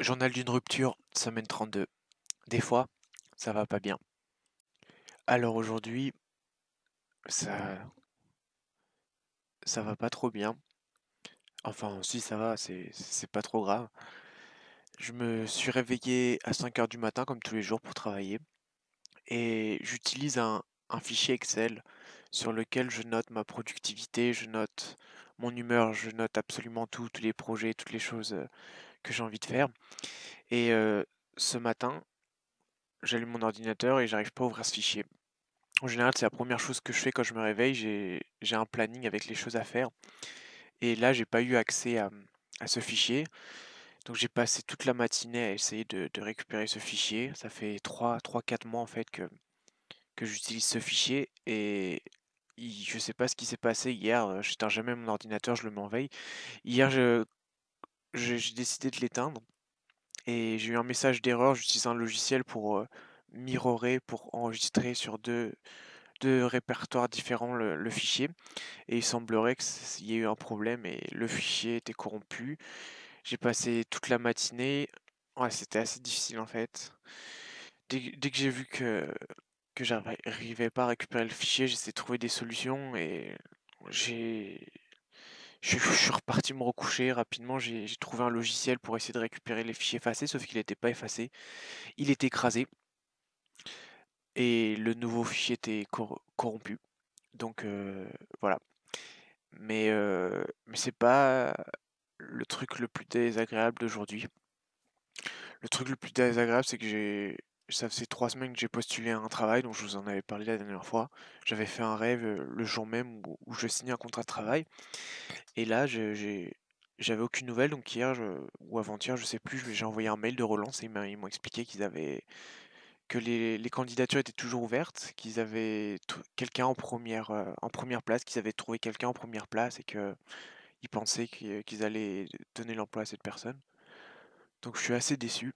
Journal d'une rupture, semaine 32. Des fois, ça va pas bien. Alors aujourd'hui, ça ça va pas trop bien. Enfin, si ça va, c'est pas trop grave. Je me suis réveillé à 5 heures du matin comme tous les jours pour travailler et j'utilise un fichier Excel sur lequel je note ma productivité, je note mon humeur, je note absolument tout, tous les projets, toutes les choses que j'ai envie de faire. Et ce matin, j'allume mon ordinateur et j'arrive pas à ouvrir ce fichier. En général, c'est la première chose que je fais quand je me réveille. J'ai un planning avec les choses à faire. Et là, j'ai pas eu accès à ce fichier. Donc j'ai passé toute la matinée à essayer de récupérer ce fichier. Ça fait 4 mois en fait que j'utilise ce fichier. Et je sais pas ce qui s'est passé hier. J'éteins jamais mon ordinateur, je le mets en veille. Hier, j'ai décidé de l'éteindre. Et j'ai eu un message d'erreur. J'utilise un logiciel pour mirrorer, pour enregistrer sur deux répertoires différents le fichier. Et il semblerait qu'il y ait eu un problème et le fichier était corrompu. J'ai passé toute la matinée. Ouais, c'était assez difficile en fait. Dès que j'ai vu que j'arrivais pas à récupérer le fichier, j'essaie de trouver des solutions et j'ai je suis reparti me recoucher rapidement. J'ai trouvé un logiciel pour essayer de récupérer les fichiers effacés, sauf qu'il n'était pas effacé. Il était écrasé et le nouveau fichier était corrompu. Donc voilà. Mais c'est pas le truc le plus désagréable d'aujourd'hui. Le truc le plus désagréable, c'est que ça faisait 3 semaines que j'ai postulé à un travail dont je vous en avais parlé la dernière fois. J'avais fait un rêve le jour même où je signais un contrat de travail. Et là, j'avais aucune nouvelle. Donc hier ou avant-hier, je sais plus, j'ai envoyé un mail de relance et ils m'ont expliqué que les candidatures étaient toujours ouvertes, qu'ils avaient quelqu'un en première place, qu'ils avaient trouvé quelqu'un en première place et que ils pensaient qu'ils allaient donner l'emploi à cette personne. Donc je suis assez déçu,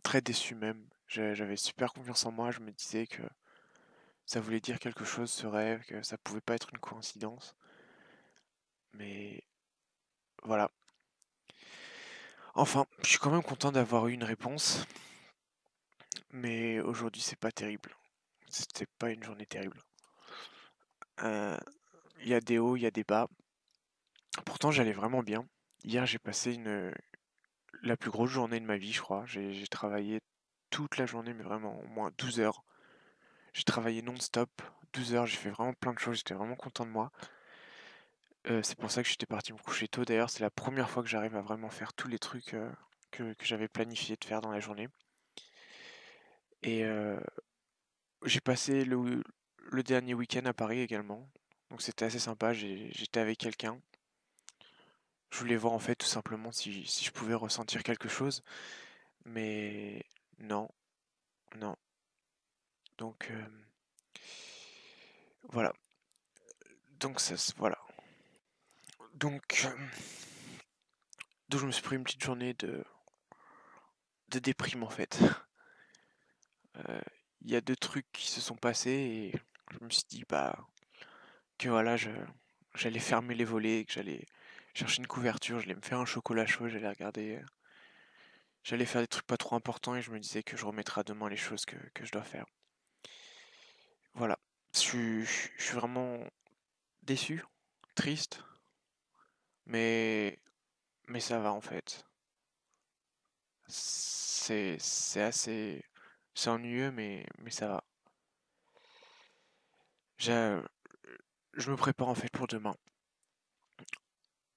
très déçu même. J'avais super confiance en moi, je me disais que ça voulait dire quelque chose ce rêve, que ça pouvait pas être une coïncidence. Mais voilà. Enfin, je suis quand même content d'avoir eu une réponse, mais aujourd'hui c'est pas terrible. C'était pas une journée terrible. Euh, Il y a des hauts, il y a des bas. Pourtant j'allais vraiment bien. Hier j'ai passé la plus grosse journée de ma vie, je crois. J'ai travaillé toute la journée, mais vraiment au moins 12 heures. J'ai travaillé non-stop, 12 heures, j'ai fait vraiment plein de choses, j'étais vraiment content de moi. C'est pour ça que j'étais parti me coucher tôt. D'ailleurs, c'est la première fois que j'arrive à vraiment faire tous les trucs que j'avais planifié de faire dans la journée. Et j'ai passé le dernier week-end à Paris également. Donc c'était assez sympa, j'étais avec quelqu'un. Je voulais voir en fait tout simplement si je pouvais ressentir quelque chose. Mais non, non. Donc voilà. Donc voilà. Donc, donc je me suis pris une petite journée de déprime en fait. Euh, Il y a deux trucs qui se sont passés et je me suis dit bah que voilà j'allais fermer les volets, que j'allais chercher une couverture, j'allais me faire un chocolat chaud, j'allais faire des trucs pas trop importants et je me disais que je remettrai à demain les choses que je dois faire. Voilà. Je suis vraiment déçu, triste, mais mais ça va en fait. C'est assez c'est ennuyeux mais ça va. J'ai- Je me prépare en fait pour demain.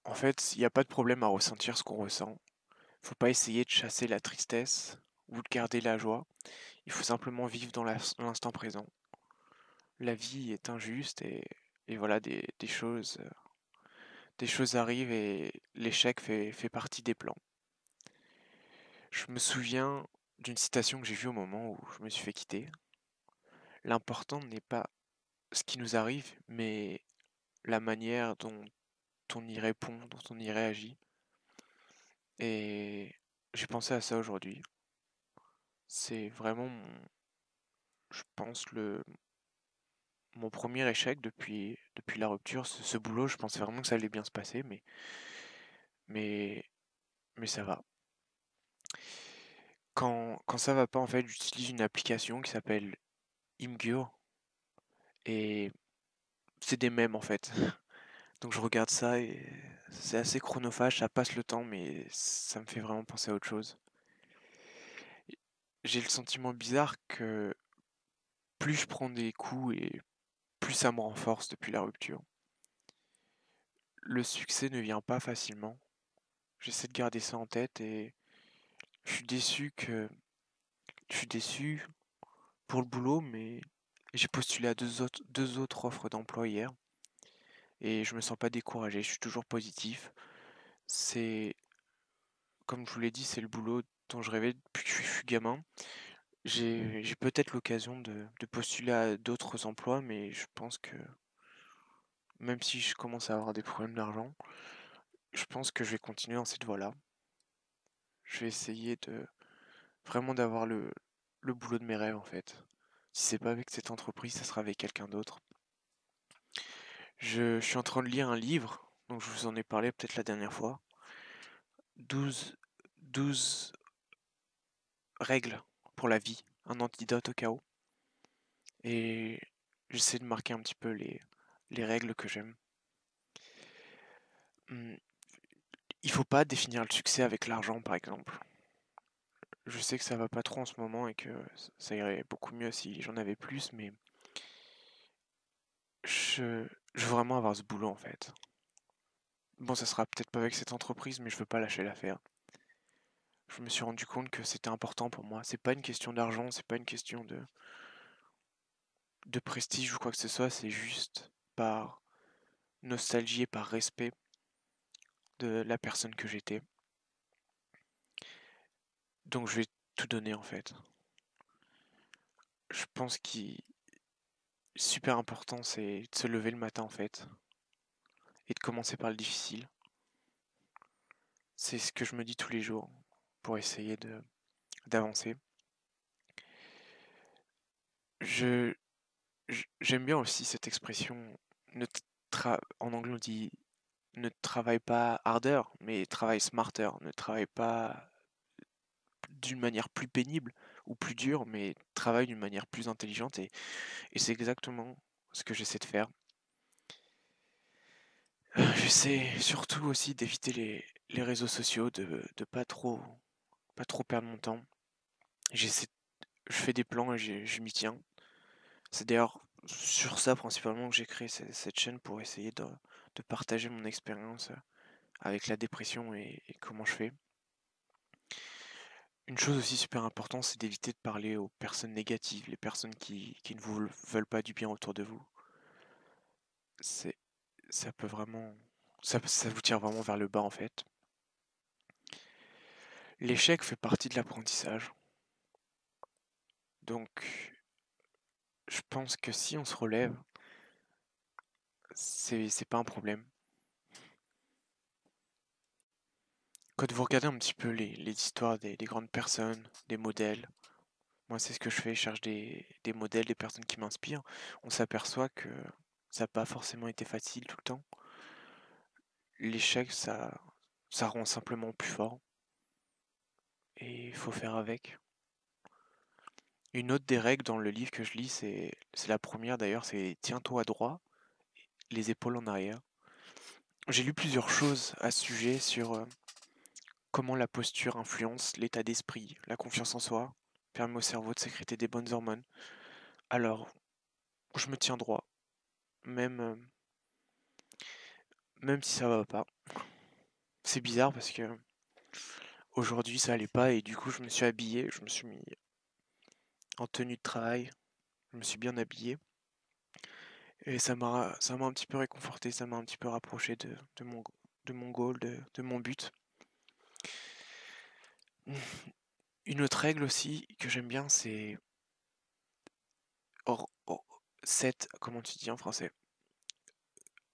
En fait, il n'y a pas de problème à ressentir ce qu'on ressent. Faut pas essayer de chasser la tristesse ou de garder la joie. Il faut simplement vivre dans l'instant présent. La vie est injuste et voilà, des choses arrivent et l'échec fait partie des plans. Je me souviens d'une citation que j'ai vue au moment où je me suis fait quitter. L'important n'est pas ce qui nous arrive, mais la manière dont on y répond, dont on y réagit. Et j'ai pensé à ça aujourd'hui. C'est vraiment, je pense, mon premier échec depuis la rupture. Ce boulot, je pensais vraiment que ça allait bien se passer, mais, mais ça va. Quand ça va pas, en fait, j'utilise une application qui s'appelle Imgur et c'est des mèmes, en fait. Donc je regarde ça et c'est assez chronophage, ça passe le temps, mais ça me fait vraiment penser à autre chose. J'ai le sentiment bizarre que plus je prends des coups et plus ça me renforce depuis la rupture. Le succès ne vient pas facilement. J'essaie de garder ça en tête et je suis déçu que je suis déçu pour le boulot, mais j'ai postulé à deux autres offres d'emploi hier et je me sens pas découragé, je suis toujours positif. C'est, comme je vous l'ai dit, c'est le boulot dont je rêvais depuis que je suis gamin. J'ai peut-être l'occasion de postuler à d'autres emplois, mais je pense que même si je commence à avoir des problèmes d'argent, je pense que je vais continuer dans cette voie-là. Je vais essayer de vraiment d'avoir le boulot de mes rêves en fait. Si c'est pas avec cette entreprise, ça sera avec quelqu'un d'autre. Je suis en train de lire un livre, donc je vous en ai parlé peut-être la dernière fois. 12 12 règles pour la vie, un antidote au chaos. Et j'essaie de marquer un petit peu les règles que j'aime. Hmm, il faut pas définir le succès avec l'argent, par exemple. Je sais que ça va pas trop en ce moment et que ça irait beaucoup mieux si j'en avais plus, mais je, je veux vraiment avoir ce boulot en fait. Bon, ça sera peut-être pas avec cette entreprise, mais je veux pas lâcher l'affaire. Je me suis rendu compte que c'était important pour moi. C'est pas une question d'argent, c'est pas une question de prestige ou quoi que ce soit, c'est juste par nostalgie et par respect de la personne que j'étais. Donc je vais tout donner en fait. Je pense qu'il est super important, c'est de se lever le matin en fait et de commencer par le difficile. C'est ce que je me dis tous les jours pour essayer de d'avancer. Je j'aime bien aussi cette expression ne en anglais on dit ne travaille pas harder, mais travaille smarter. Ne travaille pas d'une manière plus pénible ou plus dure, mais travaille d'une manière plus intelligente et c'est exactement ce que j'essaie de faire. J'essaie surtout aussi d'éviter les réseaux sociaux, de pas trop perdre mon temps. J'essaie, je fais des plans et je m'y tiens. C'est d'ailleurs sur ça principalement que j'ai créé cette chaîne pour essayer de partager mon expérience avec la dépression et comment je fais. Une chose aussi super importante, c'est d'éviter de parler aux personnes négatives, les personnes qui ne vous veulent pas du bien autour de vous. C'est, ça peut vraiment, ça vous tire vraiment vers le bas en fait. L'échec fait partie de l'apprentissage. Donc, je pense que si on se relève, c'est pas un problème. Quand vous regardez un petit peu les histoires des grandes personnes, des modèles, moi c'est ce que je fais, je cherche des modèles, des personnes qui m'inspirent, on s'aperçoit que ça n'a pas forcément été facile tout le temps. L'échec, ça rend simplement plus fort et il faut faire avec. Une autre des règles dans le livre que je lis, c'est la première d'ailleurs, c'est tiens-toi droit, les épaules en arrière. J'ai lu plusieurs choses à ce sujet sur comment la posture influence l'état d'esprit, la confiance en soi, permet au cerveau de sécréter des bonnes hormones. Alors, je me tiens droit, même, même si ça va pas. C'est bizarre parce que aujourd'hui ça allait pas et du coup je me suis habillé, je me suis mis en tenue de travail, je me suis bien habillé et ça m'a un petit peu réconforté, ça m'a un petit peu rapproché de mon goal, de mon but. Une autre règle aussi que j'aime bien, c'est or, or- comment tu dis en français?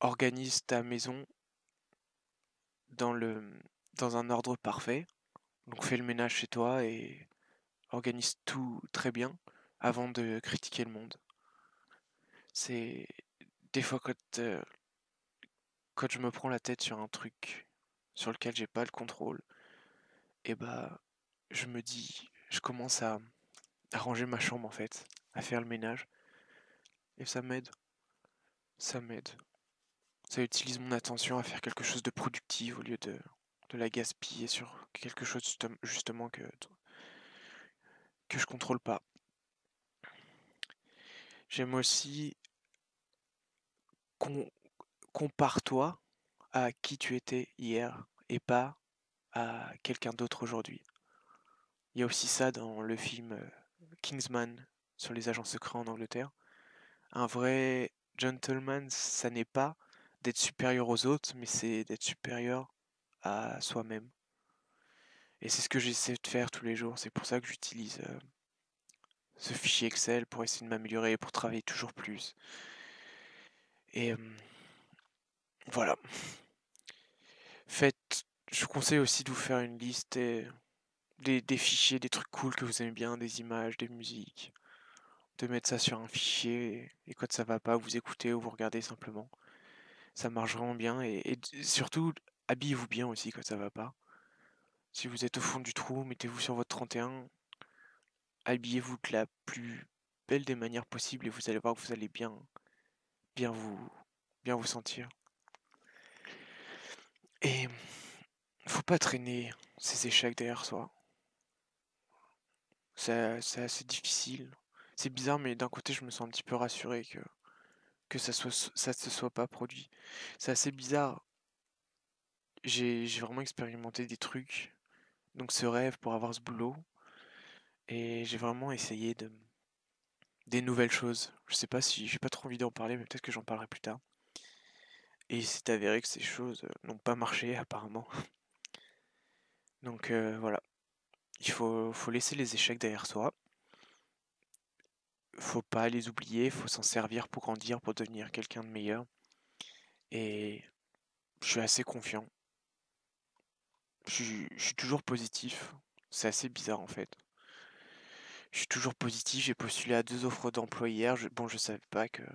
Organise ta maison dans dans un ordre parfait. Donc fais le ménage chez toi et organise tout très bien avant de critiquer le monde. C'est des fois quand je me prends la tête sur un truc sur lequel j'ai pas le contrôle, et bah je me dis je commence à ranger ma chambre en fait, à faire le ménage. Et ça m'aide, ça m'aide. Ça utilise mon attention à faire quelque chose de productif au lieu de la gaspiller sur quelque chose justement que je contrôle pas. J'aime aussi qu'on compare-toi à qui tu étais hier et pas à quelqu'un d'autre aujourd'hui. Il y a aussi ça dans le film Kingsman sur les agents secrets en Angleterre. Un vrai gentleman, ça n'est pas d'être supérieur aux autres, mais c'est d'être supérieur à soi-même. Et c'est ce que j'essaie de faire tous les jours. C'est pour ça que j'utilise ce fichier Excel pour essayer de m'améliorer, pour travailler toujours plus. Et voilà. Faites, je vous conseille aussi de vous faire une liste des fichiers, des trucs cool que vous aimez bien, des images, des musiques. De mettre ça sur un fichier et quand ça va pas, vous écoutez ou vous regardez simplement. Ça marche vraiment bien et surtout, habillez-vous bien aussi quand ça va pas. Si vous êtes au fond du trou, mettez-vous sur votre 31, habillez-vous de la plus belle des manières possibles et vous allez voir que vous allez bien vous, bien vous sentir. Et faut pas traîner ces échecs derrière soi. C'est assez difficile. C'est bizarre, mais d'un côté, je me sens un petit peu rassuré que ça se soit pas produit. C'est assez bizarre. J'ai vraiment expérimenté des trucs, donc ce rêve pour avoir ce boulot, et j'ai vraiment essayé des nouvelles choses. Je sais pas si j'ai pas trop envie d'en parler, mais peut-être que j'en parlerai plus tard. Et il s'est avéré que ces choses n'ont pas marché apparemment. Donc voilà, faut laisser les échecs derrière soi. Faut pas les oublier, faut s'en servir pour grandir, pour devenir quelqu'un de meilleur. Et je suis assez confiant. Je suis toujours positif. C'est assez bizarre en fait. Je suis toujours positif. J'ai postulé à 2 offres d'emploi hier. Bon, je savais pas qu'ils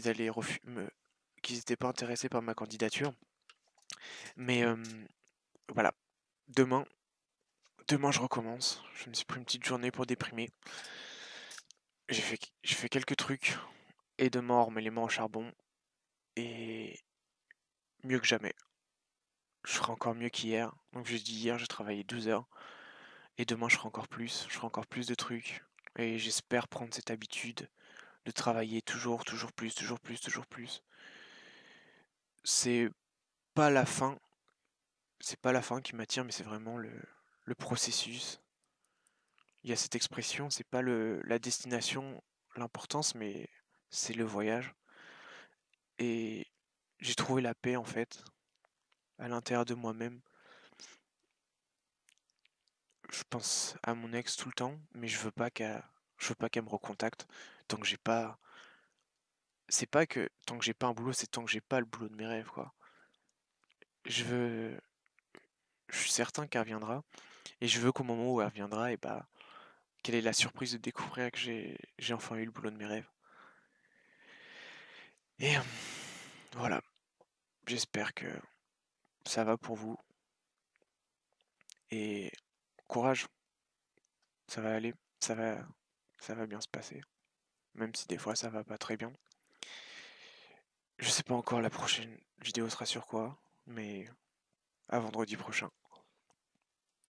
allaient qu'ils étaient pas intéressés par ma candidature. Mais voilà. Demain, demain je recommence. Je me suis pris une petite journée pour déprimer. J'ai fait quelques trucs. Et demain, on remet les mains au charbon. Et mieux que jamais. Je ferai encore mieux qu'hier. Donc je dis hier, j'ai travaillé 12 heures. Et demain, je ferai encore plus. Je ferai encore plus de trucs. Et j'espère prendre cette habitude de travailler toujours, toujours plus, toujours plus, toujours plus. C'est pas la fin. C'est pas la fin qui m'attire, mais c'est vraiment le processus. Il y a cette expression, c'est pas la destination, l'importance, mais c'est le voyage. Et j'ai trouvé la paix en fait, à l'intérieur de moi-même. Je pense à mon ex tout le temps, mais je veux pas qu'elle me recontacte tant que j'ai pas. C'est pas que tant que j'ai pas un boulot, c'est tant que j'ai pas le boulot de mes rêves, quoi. Je veux. Je suis certain qu'elle reviendra, et je veux qu'au moment où elle reviendra, et bah, quelle est la surprise de découvrir que j'ai enfin eu le boulot de mes rêves. Et voilà, j'espère que ça va pour vous, et courage, ça va aller, ça va, ça va bien se passer, même si des fois ça va pas très bien. Je sais pas encore la prochaine vidéo sera sur quoi, mais à vendredi prochain.